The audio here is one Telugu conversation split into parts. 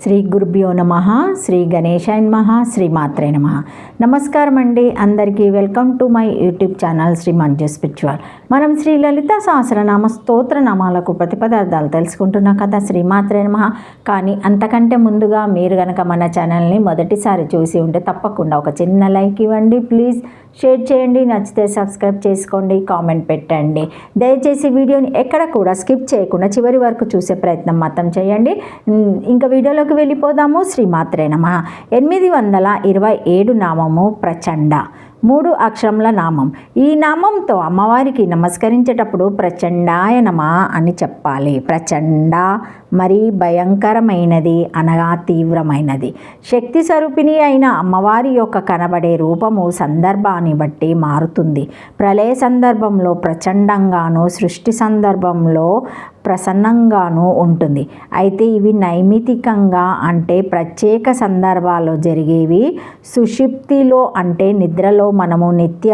శ్రీ గురుభ్యో నమః. శ్రీ గణేశాయ నమః. శ్రీమాత్రే నమః. నమస్కారం అండి అందరికీ. Welcome to my YouTube channel Shri Manju spiritual. మనం శ్రీ లలిత సహస్రనామ స్తోత్ర నామాలకు ప్రతిపదార్థాలు తెలుసుకుంటున్నాం కదా. శ్రీమాత్రే నమః. కానీ అంతకంటే ముందుగా మీరు కనుక మన ఛానల్ని మొదటిసారి చూసి ఉంటే తప్పకుండా ఒక చిన్న లైక్ ఇవ్వండి ప్లీజ్. షేర్ చేయండి, నచ్చితే సబ్స్క్రైబ్ చేసుకోండి, కామెంట్ పెట్టండి. దయచేసి వీడియోని ఎక్కడ కూడా స్కిప్ చేయకుండా చివరి వరకు చూసే ప్రయత్నం మాత్రం చేయండి. ఇంకా వీడియోలోకి వెళ్ళిపోదాము. శ్రీమాత్రే నమః. 827 నామము ప్రచండ, 3 అక్షరముల నామం. ఈ నామంతో అమ్మవారికి నమస్కరించేటప్పుడు ప్రచండాయ నమః అని చెప్పాలి. ప్రచండ మరి భయంకరమైనది అనగా తీవ్రమైనది. శక్తి స్వరూపిణి అయిన అమ్మవారి యొక్క కనబడే రూపము సందర్భాన్ని బట్టి మారుతుంది. ప్రళయ సందర్భంలో ప్రచండంగాను, సృష్టి సందర్భంలో ప్రసన్నంగాను ఉంటుంది. అయితే ఇవి నైమితికంగా అంటే ప్రత్యేక సందర్భాల్లో జరిగేవి. సుషుప్తిలో అంటే నిద్రలో మనము నిత్య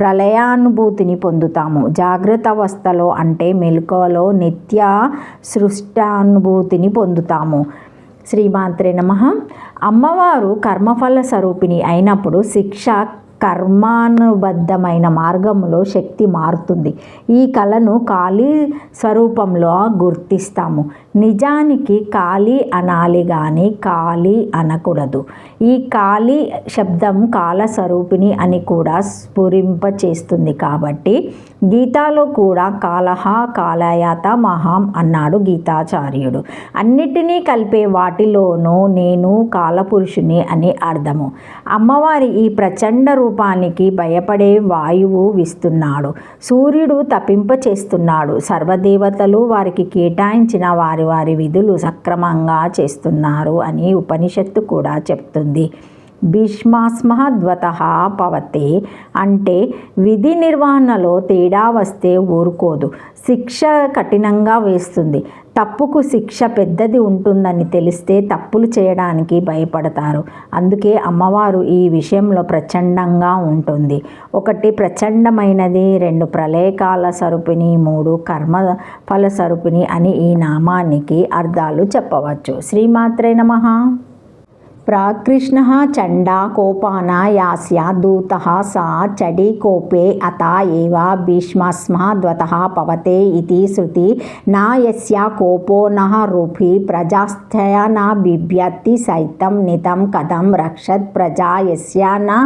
ప్రళయానుభూతిని పొందుతాము. జాగ్రత్త అవస్థలో అంటే మెలకువలో నిత్య సృష్టానుభూతిని పొందుతాము. శ్రీమాత్రే నమః. అమ్మవారు కర్మఫల స్వరూపిణి అయినప్పుడు శిక్ష కర్మానుబద్ధమైన మార్గంలో శక్తి మారుతుంది. ఈ కళను కాళీ స్వరూపంలో గుర్తిస్తాము. నిజానికి కాళీ అనాలి కానీ కాళీ అనకూడదు. ఈ కాళీ శబ్దం కాల స్వరూపిణి అని కూడా స్ఫురింపచేస్తుంది. కాబట్టి గీతాలో కూడా కాలహ కాలయాత మహాం అన్నాడు గీతాచార్యుడు. అన్నిటినీ కలిపే వాటిలోనూ నేను కాలపురుషుని అని అర్థము. అమ్మవారి ఈ ప్రచండ రూపానికి భయపడే వాయువు వీస్తున్నాడు. సూర్యుడు తప్పింపచేస్తున్నాడు. సర్వదేవతలు వారికి కేటాయించిన వారి విధులు సక్రమంగా చేస్తున్నారు అని ఉపనిషత్తు కూడా చెప్తుంది. భీష్మాస్మః ద్వతః పవతే అంటే విధి నిర్వహణలో తేడా వస్తే ఊరుకోదు. శిక్ష కఠినంగా వేస్తుంది. తప్పుకు శిక్ష పెద్దది ఉంటుందని తెలిస్తే తప్పులు చేయడానికి భయపడతారు. అందుకే అమ్మవారు ఈ విషయంలో ప్రచండంగా ఉంటుంది. 1 ప్రచండమైనది, 2 ప్రళయకాల స్వరూపిణి, 3 కర్మ ఫల స్వరూపిణి అని ఈ నామానికి అర్థాలు చెప్పవచ్చు. శ్రీమాత్రే నమః. ప్రాకృష్ణః చండా కోపాన యాస్య దూతః సా చడి కోపే అత ఏవ భీష్మాస్మః ద్వతః పవతే ఇతి శృతి. నా యస్య కోపో నః రూపి ప్రజాస్థయ న బిభ్యతి సైతం నితం కథం రక్షత్ ప్రజా యస్య న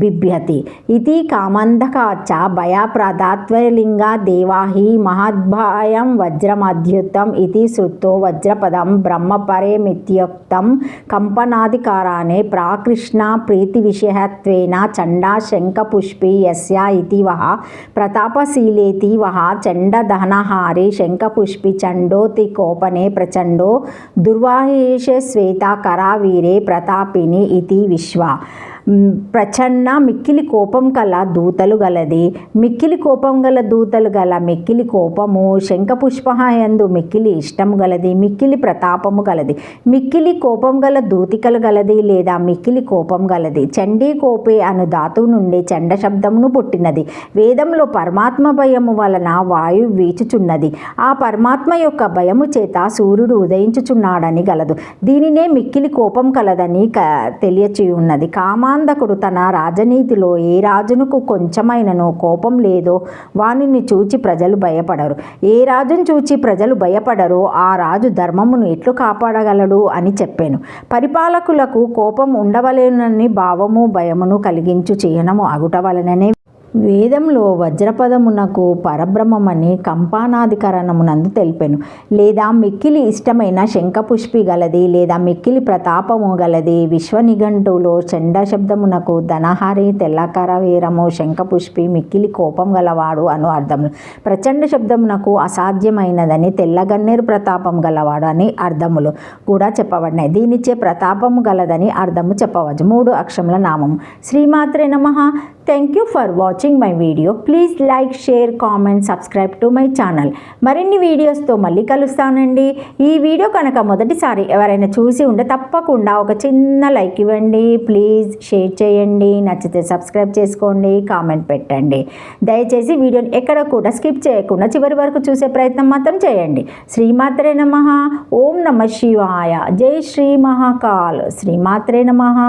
బిభ్యతి ఇతి కామంధకాచ్చ భయప్రదాత్వలింగ దేవాహి మహద్భయం వజ్రమధ్యుతం ఇతి శృతో వజ్రపదం బ్రహ్మపరేమిత్యుక్తం. కంపనాది కారానే ప్రాకృష్ణ ప్రీతి విషయత్వేన చండా శంఖపుష్పి యస్య ఇతి వః ప్రతాపశీలేతి వః చండ దహనహారే శంఖపుష్పి చండోతి కోపనే ప్రచండో దుర్వాహేషే శ్వేత కరావీరే ప్రతాపిని ఇతి విశ్వ. ప్రచండ మిక్కిలి కోపం గల దూతలు గలది. మిక్కిలి కోపం గల దూతలు గల మిక్కిలి కోపము. శంఖపుష్పయందు మిక్కిలి ఇష్టము గలది. మిక్కిలి ప్రతాపము గలది. మిక్కిలి కోపం గల దూతికలు గలది లేదా మిక్కిలి కోపం గలది. చండీ కోపే అను ధాతువు నుండి చండ శబ్దమును పుట్టినది. వేదంలో పరమాత్మ భయము వలన వాయువు వీచుచున్నది. ఆ పరమాత్మ యొక్క భయము చేత సూర్యుడు ఉదయించుచున్నాడని గలదు. దీనినే మిక్కిలి కోపం కలదని తెలియచేయున్నది. కామాంధకుడు తన రాజనీతిలో ఏ రాజునకు కొంచెమైనను కోపం లేదో వానిని చూచి ప్రజలు భయపడరు. ఏ రాజును చూచి ప్రజలు భయపడరో ఆ రాజు ధర్మమును ఎట్లు కాపాడగలడు అని చెప్పాను. పరిపాలకులకు కోపం ఉండవలెనని భావము భయమును కలిగించు చిహ్నము అగుట వలననే వేదంలో వజ్రపదమునకు పరబ్రహ్మమని కంపానాధికరణమునందు తెలిపెను. లేదా మిక్కిలి ఇష్టమైన శంఖపుష్పి గలది లేదా మిక్కిలి ప్రతాపము గలది. విశ్వనిఘంటువులో చండ శబ్దమునకు ధనహారి తెల్లకరవీరము శంఖపుష్పి మిక్కిలి కోపం గలవాడు అను అర్థములు. ప్రచండ శబ్దమునకు అసాధ్యమైనదని తెల్లగన్నేరు ప్రతాపం గలవాడు అని అర్థములు కూడా చెప్పబడినాయి. దీనిచే ప్రతాపము గలదని అర్థము చెప్పవచ్చు. 3 అక్షరముల నామము. శ్రీమాత్రే నమః. Thank you for watching. Watching my video. Please like, share, comment, subscribe to my channel. మరిన్ని వీడియోస్తో మళ్ళీ కలుస్తానండి. ఈ వీడియో కనుక మొదటిసారి ఎవరైనా చూసి ఉంటే తప్పకుండా ఒక చిన్న లైక్ ఇవ్వండి. ప్లీజ్ షేర్ చేయండి. నచ్చితే సబ్స్క్రైబ్ చేసుకోండి, కామెంట్ పెట్టండి. దయచేసి వీడియోని ఎక్కడ కూడా స్కిప్ చేయకుండా చివరి వరకు చూసే ప్రయత్నం మాత్రం చేయండి. శ్రీమాత్రే నమః. ఓం నమః శివాయ. జై శ్రీ మహాకాల్. శ్రీమాత్రే నమః.